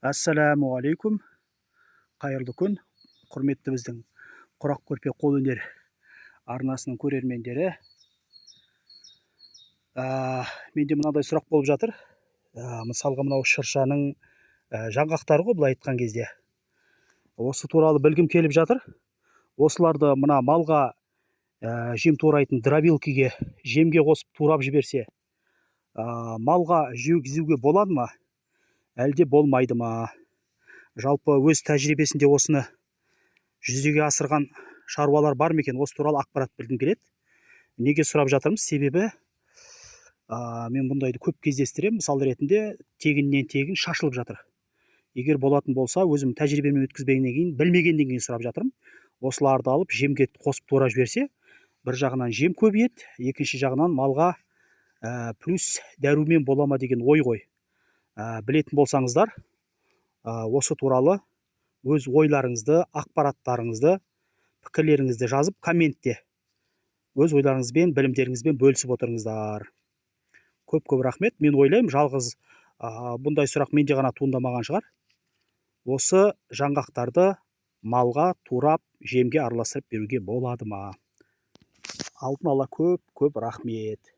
Ассалаумағалейкум, қайырлы күн, құрметті біздің құрақ көрпе қолөнер арнасының көрермендері. Менде мынандай сұрақ болып жатыр. Мысалға мынау шыршаның жаңғақтары ғой, былай айтқан кезде. Осы туралы білгім келіп жатыр. Осыларды мына малға жем турайтын дробилкиге жемге қосып турап жіберсе, малға жеуге болады ма, әлде болмайды ма? Жалпы өз тәжірибесінде осыны жүзеге асырған шаруалар бар ма екен? Осы туралы ақпарат білгім келеді. Неге сұрап жатырмыз? Себебі мен бұндайды көп кездестіремін. Мысал ретінде тегіннен тегін шашылып жатыр. Егер болатын болса, өзім тәжірибемен өткізбегеннен кейін, білмегеннен кейін сұрап жатырмын. Осыларды алып жемге қосып тура жіберсе, бір жағынан жем көбейеді, екінші жағынан малға плюс дәрумен бола ма деген ой ғой. Білетін болсаңыздар, осы туралы өз ойларыңызды, ақпараттарыңызды, пікірлеріңізді жазып, комментте өз ойларыңызбен, білімдеріңізбен бөлісіп отырыңыздар. Көп рахмет. Мен ойлаймын, жалғыз бұндай сұрақ менде ғана туындамаған шығар. Осы жаңғақтарды малға турап, жемге араластырып беруге болады ма? Алдын ала көп рахмет.